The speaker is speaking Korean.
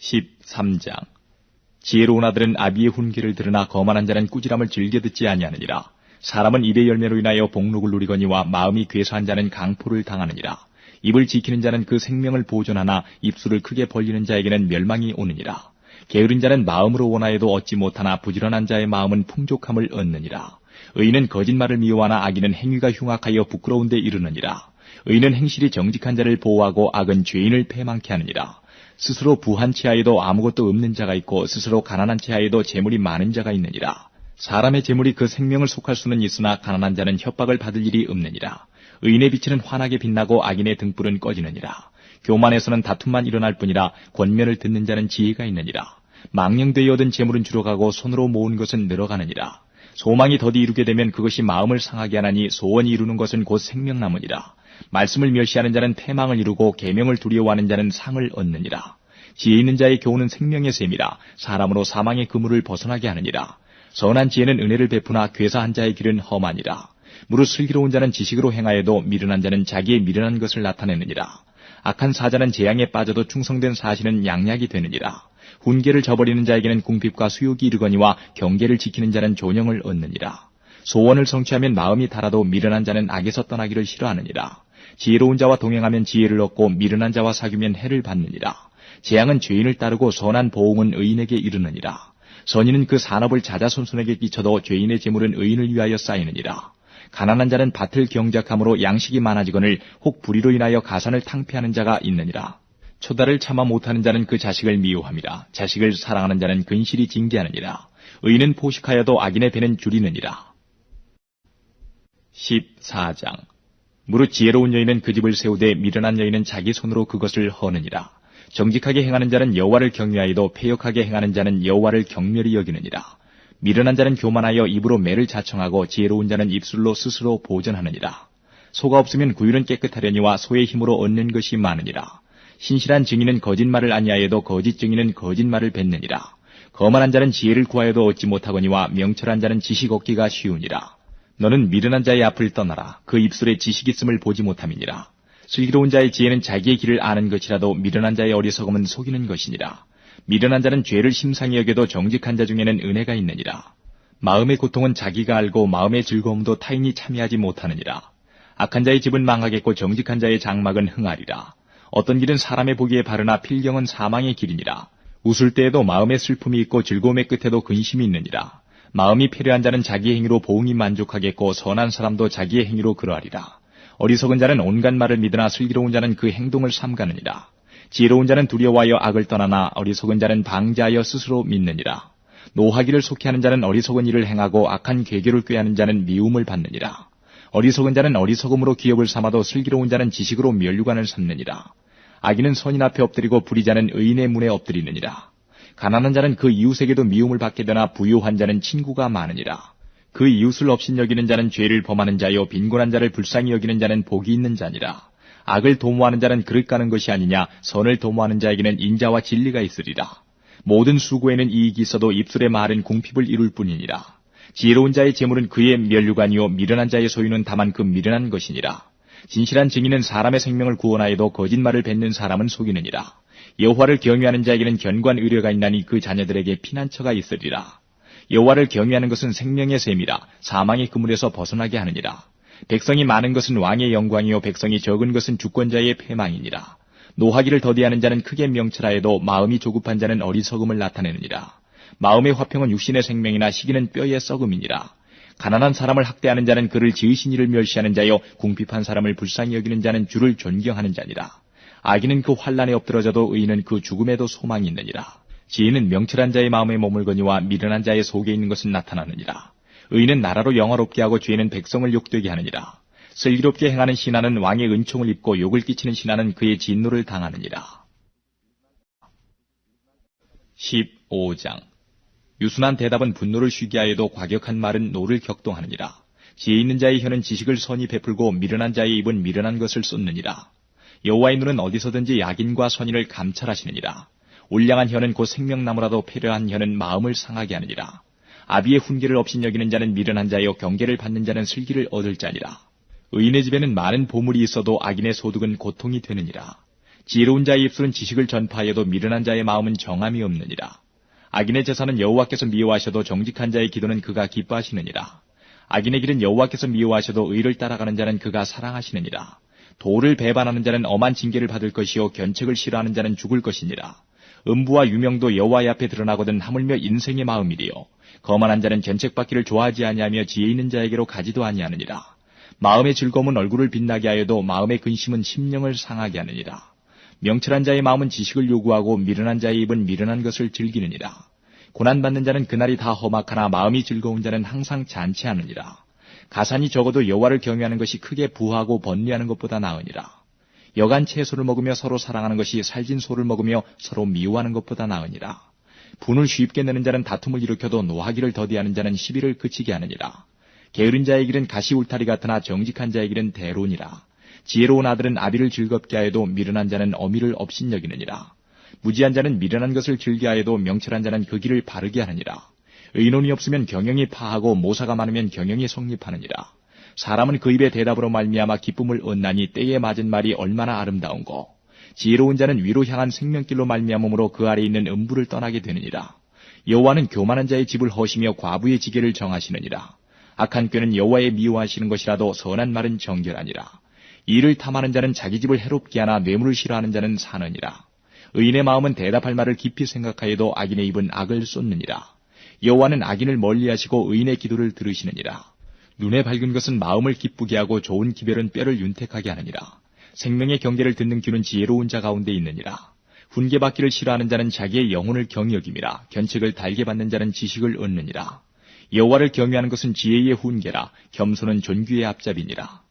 13장. 지혜로운 아들은 아비의 훈계를 들으나 거만한 자는 꾸지람을 즐겨 듣지 아니하느니라. 사람은 입의 열매로 인하여 복록을 누리거니와 마음이 괴사한 자는 강포를 당하느니라. 입을 지키는 자는 그 생명을 보존하나 입술을 크게 벌리는 자에게는 멸망이 오느니라. 게으른 자는 마음으로 원하여도 얻지 못하나 부지런한 자의 마음은 풍족함을 얻느니라. 의인은 거짓말을 미워하나 악인은 행위가 흉악하여 부끄러운 데 이르느니라. 의인은 행실이 정직한 자를 보호하고 악은 죄인을 패망케 하느니라. 스스로 부한 체하에도 아무것도 없는 자가 있고 스스로 가난한 체하에도 재물이 많은 자가 있느니라. 사람의 재물이 그 생명을 속할 수는 있으나 가난한 자는 협박을 받을 일이 없느니라. 의인의 빛은 환하게 빛나고 악인의 등불은 꺼지느니라. 교만에서는 다툼만 일어날 뿐이라 권면을 듣는 자는 지혜가 있느니라. 망령되이 얻은 재물은 줄어가고 손으로 모은 것은 늘어가느니라. 소망이 더디 이루게 되면 그것이 마음을 상하게 하나니 소원이 이루는 것은 곧 생명나무니라. 말씀을 멸시하는 자는 패망을 이루고 계명을 두려워하는 자는 상을 얻느니라. 지혜 있는 자의 교훈은 생명의 셈이라. 사람으로 사망의 그물을 벗어나게 하느니라. 선한 지혜는 은혜를 베푸나 괴사한 자의 길은 험하니라. 무릇 슬기로운 자는 지식으로 행하여도 미련한 자는 자기의 미련한 것을 나타내느니라. 악한 사자는 재앙에 빠져도 충성된 사신은 양약이 되느니라. 훈계를 저버리는 자에게는 궁핍과 수욕이 이르거니와 경계를 지키는 자는 존영을 얻느니라. 소원을 성취하면 마음이 달아도 미련한 자는 악에서 떠나기를 싫어하느니라. 지혜로운 자와 동행하면 지혜를 얻고 미련한 자와 사귀면 해를 받느니라. 재앙은 죄인을 따르고 선한 보응은 의인에게 이르느니라. 선인은 그 산업을 자자손손에게 끼쳐도 죄인의 재물은 의인을 위하여 쌓이느니라. 가난한 자는 밭을 경작함으로 양식이 많아지거늘 혹 불의로 인하여 가산을 탕폐하는 자가 있느니라. 초달을 참아 못하는 자는 그 자식을 미워함이라. 자식을 사랑하는 자는 근실이 징계하느니라. 의인은 포식하여도 악인의 배는 줄이느니라. 14장. 무릇 지혜로운 여인은 그 집을 세우되 미련한 여인은 자기 손으로 그것을 허느니라. 정직하게 행하는 자는 여호와를 경외하여도 패역하게 행하는 자는 여호와를 경멸히 여기느니라. 미련한 자는 교만하여 입으로 매를 자청하고 지혜로운 자는 입술로 스스로 보전하느니라. 소가 없으면 구유는 깨끗하려니와 소의 힘으로 얻는 것이 많으니라. 신실한 증인은 거짓말을 아니하여도 거짓 증인은 거짓말을 뱉느니라. 거만한 자는 지혜를 구하여도 얻지 못하거니와 명철한 자는 지식 얻기가 쉬우니라. 너는 미련한 자의 앞을 떠나라. 그 입술에 지식 있음을 보지 못함이니라. 슬기로운 자의 지혜는 자기의 길을 아는 것이라도 미련한 자의 어리석음은 속이는 것이니라. 미련한 자는 죄를 심상히 여겨도 정직한 자 중에는 은혜가 있느니라. 마음의 고통은 자기가 알고 마음의 즐거움도 타인이 참여하지 못하느니라. 악한 자의 집은 망하겠고 정직한 자의 장막은 흥하리라. 어떤 길은 사람의 보기에 바르나 필경은 사망의 길이니라. 웃을 때에도 마음의 슬픔이 있고 즐거움의 끝에도 근심이 있느니라. 마음이 패려한 자는 자기의 행위로 보응이 만족하겠고 선한 사람도 자기의 행위로 그러하리라. 어리석은 자는 온갖 말을 믿으나 슬기로운 자는 그 행동을 삼가느니라. 지혜로운 자는 두려워하여 악을 떠나나 어리석은 자는 방자하여 스스로 믿느니라. 노하기를 속히하는 자는 어리석은 일을 행하고 악한 계교를 꾀하는 자는 미움을 받느니라. 어리석은 자는 어리석음으로 기업을 삼아도 슬기로운 자는 지식으로 면류관을 삼느니라. 악인은 선인 앞에 엎드리고 불의자는 의인의 문에 엎드리느니라. 가난한 자는 그 이웃에게도 미움을 받게 되나 부유한 자는 친구가 많으니라. 그 이웃을 업신여기는 자는 죄를 범하는 자요 빈곤한 자를 불쌍히 여기는 자는 복이 있는 자니라. 악을 도모하는 자는 그릇 가는 것이 아니냐. 선을 도모하는 자에게는 인자와 진리가 있으리라. 모든 수고에는 이익이 있어도 입술의 말은 궁핍을 이룰 뿐이니라. 지혜로운 자의 재물은 그의 면류관이요 미련한 자의 소유는 다만 그 미련한 것이니라. 진실한 증인은 사람의 생명을 구원하여도 거짓말을 뱉는 사람은 속이느니라. 여호와를 경외하는 자에게는 견고한 의뢰가 있나니 그 자녀들에게 피난처가 있으리라. 여호와를 경외하는 것은 생명의 셈이라. 사망의 그물에서 벗어나게 하느니라. 백성이 많은 것은 왕의 영광이요 백성이 적은 것은 주권자의 패망이니라. 노하기를 더디하는 자는 크게 명철하여도 마음이 조급한 자는 어리석음을 나타내느니라. 마음의 화평은 육신의 생명이나 시기는 뼈의 썩음이니라. 가난한 사람을 학대하는 자는 그를 지으신 이를 멸시하는 자요 궁핍한 사람을 불쌍히 여기는 자는 주를 존경하는 자니라. 악인은 그 환난에 엎드러져도 의인은 그 죽음에도 소망이 있느니라. 지혜는 명철한 자의 마음에 머물거니와 미련한 자의 속에 있는 것은 나타나느니라. 의인은 나라로 영화롭게 하고 죄는 백성을 욕되게 하느니라. 슬기롭게 행하는 신하는 왕의 은총을 입고 욕을 끼치는 신하는 그의 진노를 당하느니라. 15장. 유순한 대답은 분노를 쉬게 하여도 과격한 말은 노를 격동하느니라. 지혜 있는 자의 혀는 지식을 선히 베풀고 미련한 자의 입은 미련한 것을 쏟느니라. 여호와의 눈은 어디서든지 악인과 선인을 감찰하시느니라. 울량한 혀는 곧 생명나무라도 패려한 혀는 마음을 상하게 하느니라. 아비의 훈계를 업신여기는 자는 미련한 자요 경계를 받는 자는 슬기를 얻을 자니라. 의인의 집에는 많은 보물이 있어도 악인의 소득은 고통이 되느니라. 지혜로운 자의 입술은 지식을 전파하여도 미련한 자의 마음은 정함이 없느니라. 악인의 제사는 여호와께서 미워하셔도 정직한 자의 기도는 그가 기뻐하시느니라. 악인의 길은 여호와께서 미워하셔도 의를 따라가는 자는 그가 사랑하시느니라. 도를 배반하는 자는 엄한 징계를 받을 것이요 견책을 싫어하는 자는 죽을 것이니라. 음부와 유명도 여호와의 앞에 드러나거든 하물며 인생의 마음이리요. 거만한 자는 견책받기를 좋아하지 아니하며 지혜 있는 자에게로 가지도 아니하느니라. 마음의 즐거움은 얼굴을 빛나게 하여도 마음의 근심은 심령을 상하게 하느니라. 명철한 자의 마음은 지식을 요구하고 미련한 자의 입은 미련한 것을 즐기느니라. 고난받는 자는 그날이 다 험악하나 마음이 즐거운 자는 항상 잔치하느니라. 가산이 적어도 여호와를 경외하는 것이 크게 부하고 번뇌하는 것보다 나으니라. 여간 채소를 먹으며 서로 사랑하는 것이 살진 소를 먹으며 서로 미워하는 것보다 나으니라. 분을 쉽게 내는 자는 다툼을 일으켜도 노하기를 더디하는 자는 시비를 그치게 하느니라. 게으른 자의 길은 가시 울타리 같으나 정직한 자의 길은 대로니라. 지혜로운 아들은 아비를 즐겁게 하여도 미련한 자는 어미를 업신여기느니라. 무지한 자는 미련한 것을 즐겨하여도 명철한 자는 그 길을 바르게 하느니라. 의논이 없으면 경영이 파하고 모사가 많으면 경영이 성립하느니라. 사람은 그 입의 대답으로 말미암아 기쁨을 얻나니 때에 맞은 말이 얼마나 아름다운고. 지혜로운 자는 위로 향한 생명길로 말미암음으로 그 아래 있는 음부를 떠나게 되느니라. 여호와는 교만한 자의 집을 허시며 과부의 지계를 정하시느니라. 악한 꾀는 여호와의 미워하시는 것이라도 선한 말은 정결하니라. 이를 탐하는 자는 자기 집을 해롭게 하나 뇌물을 싫어하는 자는 사느니라. 의인의 마음은 대답할 말을 깊이 생각하여도 악인의 입은 악을 쏟느니라. 여호와는 악인을 멀리하시고 의인의 기도를 들으시느니라. 눈에 밝은 것은 마음을 기쁘게 하고 좋은 기별은 뼈를 윤택하게 하느니라. 생명의 경계를 듣는 귀는 지혜로운 자 가운데 있느니라. 훈계받기를 싫어하는 자는 자기의 영혼을 경히 여김이라. 견책을 달게 받는 자는 지식을 얻느니라. 여호와를 경외하는 것은 지혜의 훈계라. 겸손은 존귀의 앞잡이니라.